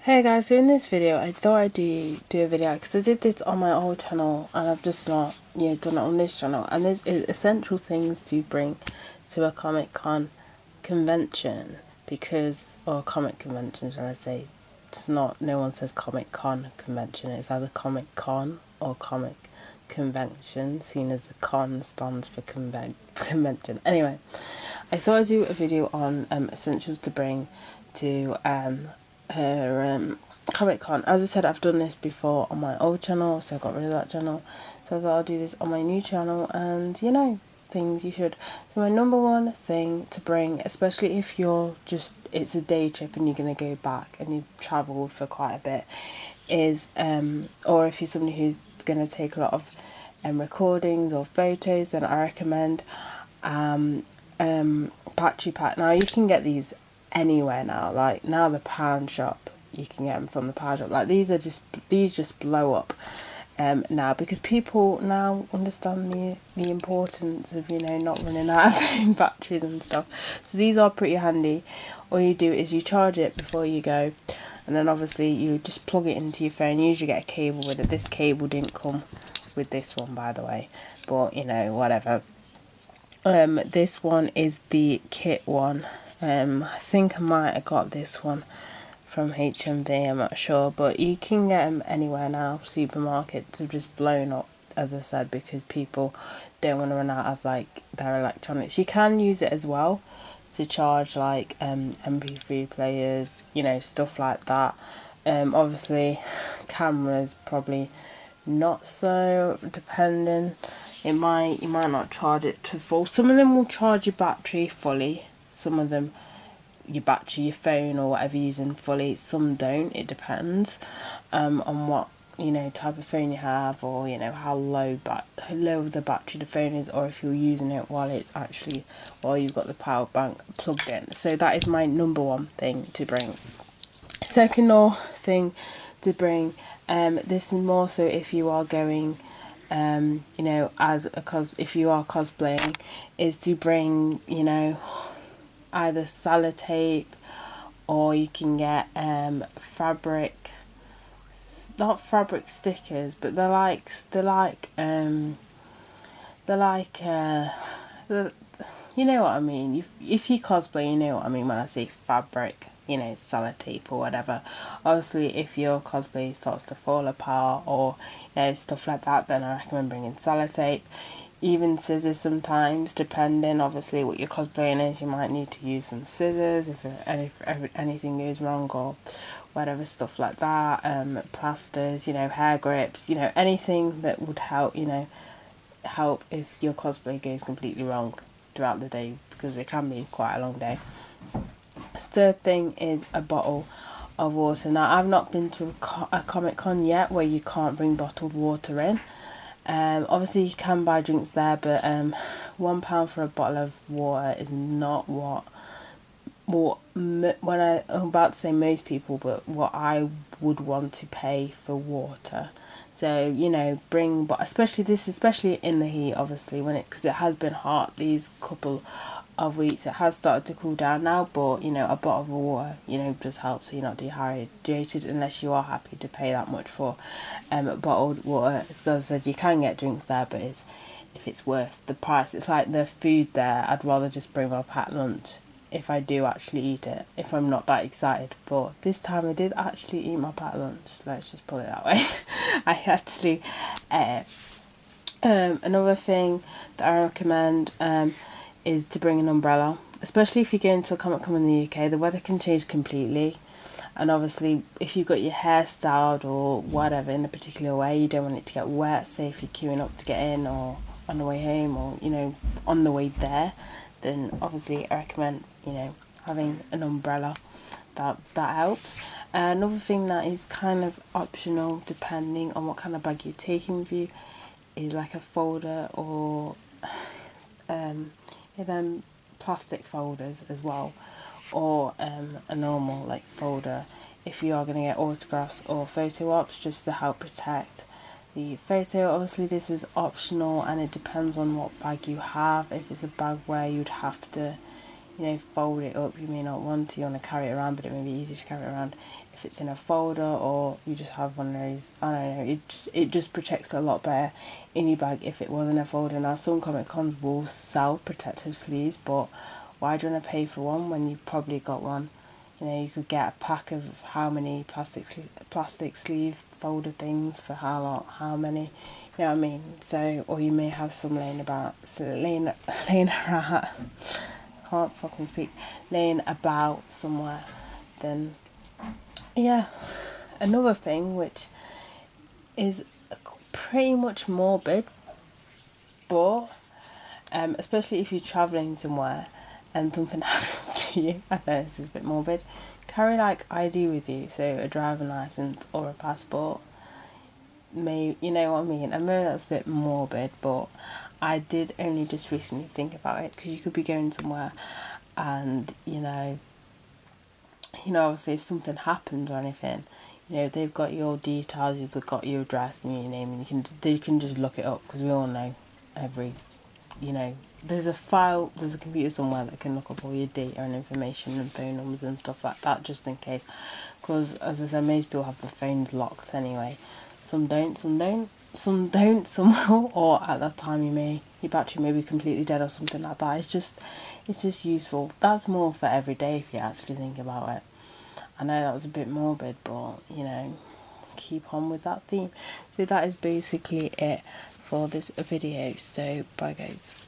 Hey guys, so in this video I thought I'd do a video because I did this on my old channel and I've just not done it on this channel, and this is essential things to bring to a Comic Con convention, because, or comic convention shall I say. It's not, no one says Comic Con convention, it's either Comic Con or comic convention, seen as the con stands for convention. Anyway, I thought I'd do a video on essentials to bring to her Comic Con. As I said, I've done this before on my old channel, so I got rid of that channel. So I thought I'll do this on my new channel, and things you should. So my number one thing to bring, especially if you're just, it's a day trip and you're going to go back and you've travelled for quite a bit, is or if you're somebody who's going to take a lot of recordings or photos, then I recommend battery pack. Now you can get these anywhere now, like now the pound shop, you can get them from the pound shop. Like these just blow up now, because people now understand the importance of not running out of phone batteries and stuff. So these are pretty handy. All you do is you charge it before you go, and then obviously you just plug it into your phone. You usually get a cable with it. This cable didn't come with this one, by the way, but whatever. This one is the kit one. I think I might have got this one from HMV, I'm not sure, but you can get them anywhere now. Supermarkets have just blown up, as I said, because people don't want to run out of like their electronics. You can use it as well to charge like MP3 players, stuff like that. Obviously cameras probably not so, depending. You might not charge it to full. Some of them will charge your battery fully, some of them your battery, your phone or whatever you're using fully, some don't. It depends on what type of phone you have, or how low the battery the phone is, or if you're using it while you've got the power bank plugged in. So that is my number one thing to bring. Second thing to bring, this is more so if you are going if you are cosplaying, is to bring either sellotape, or you can get fabric, not fabric stickers, but you know what I mean. If you cosplay, you know what I mean when I say fabric, sellotape or whatever. Obviously if your cosplay starts to fall apart or stuff like that, then I recommend bringing sellotape. Even scissors sometimes, depending obviously what your cosplaying is. You might need to use some scissors if anything goes wrong or whatever, stuff like that. Plasters, hair grips, anything that would help if your cosplay goes completely wrong throughout the day, because it can be quite a long day. Third thing is a bottle of water. Now I've not been to a Comic Con yet where you can't bring bottled water in. Obviously you can buy drinks there, but £1 for a bottle of water is not I'm about to say most people, but what I would want to pay for water. So bring, but especially in the heat, obviously, because it has been hot these couple of weeks. It has started to cool down now, but a bottle of water just helps so you're not dehydrated, unless you are happy to pay that much for bottled water. As I said, you can get drinks there, but if it's worth the price. It's like the food there, I'd rather just bring my packed lunch if I do actually eat it, if I'm not that excited. But this time I did actually eat my packed lunch, let's just put it that way. I actually another thing that I recommend is to bring an umbrella, especially if you're going to a Comic Con in the UK. The weather can change completely, and obviously if you've got your hair styled or whatever in a particular way, you don't want it to get wet. Say if you're queuing up to get in, or on the way home, or on the way there, then obviously I recommend having an umbrella. That helps. Another thing that is kind of optional, depending on what kind of bag you're taking with you, is like a folder, or them plastic folders as well, or a normal like folder if you are going to get autographs or photo ops, just to help protect the photo. Obviously this is optional and it depends on what bag you have. If it's a bag where you'd have to fold it up. You may not want to, you want to carry it around, but it may be easy to carry it around if it's in a folder, or you just have one of those, I don't know, it just protects a lot better in your bag if it was in a folder. Now some Comic Cons will sell protective sleeves, but why do you want to pay for one when you've probably got one? You could get a pack of how many plastic sleeve folder things for how many, you know what I mean? So, or you may have some laying around, can't fucking speak, laying about somewhere. Then, yeah, another thing which is pretty much morbid, but especially if you're travelling somewhere and something happens to you, I know this is a bit morbid, carry like ID with you, so a driving licence or a passport. You know what I mean? I know that's a bit morbid, but I did only just recently think about it, because you could be going somewhere and obviously if something happens or anything, they've got your details, they've got your address and your name, and they can just look it up, because we all know there's a computer somewhere that can look up all your data and information and phone numbers and stuff like that, just in case, because as I said, most people have their phones locked anyway. Some don't, some will, or at that time your battery may be completely dead or something like that. It's just useful. That's more for every day if you actually think about it. I know that was a bit morbid, but keep on with that theme. So that is basically it for this video. So bye guys.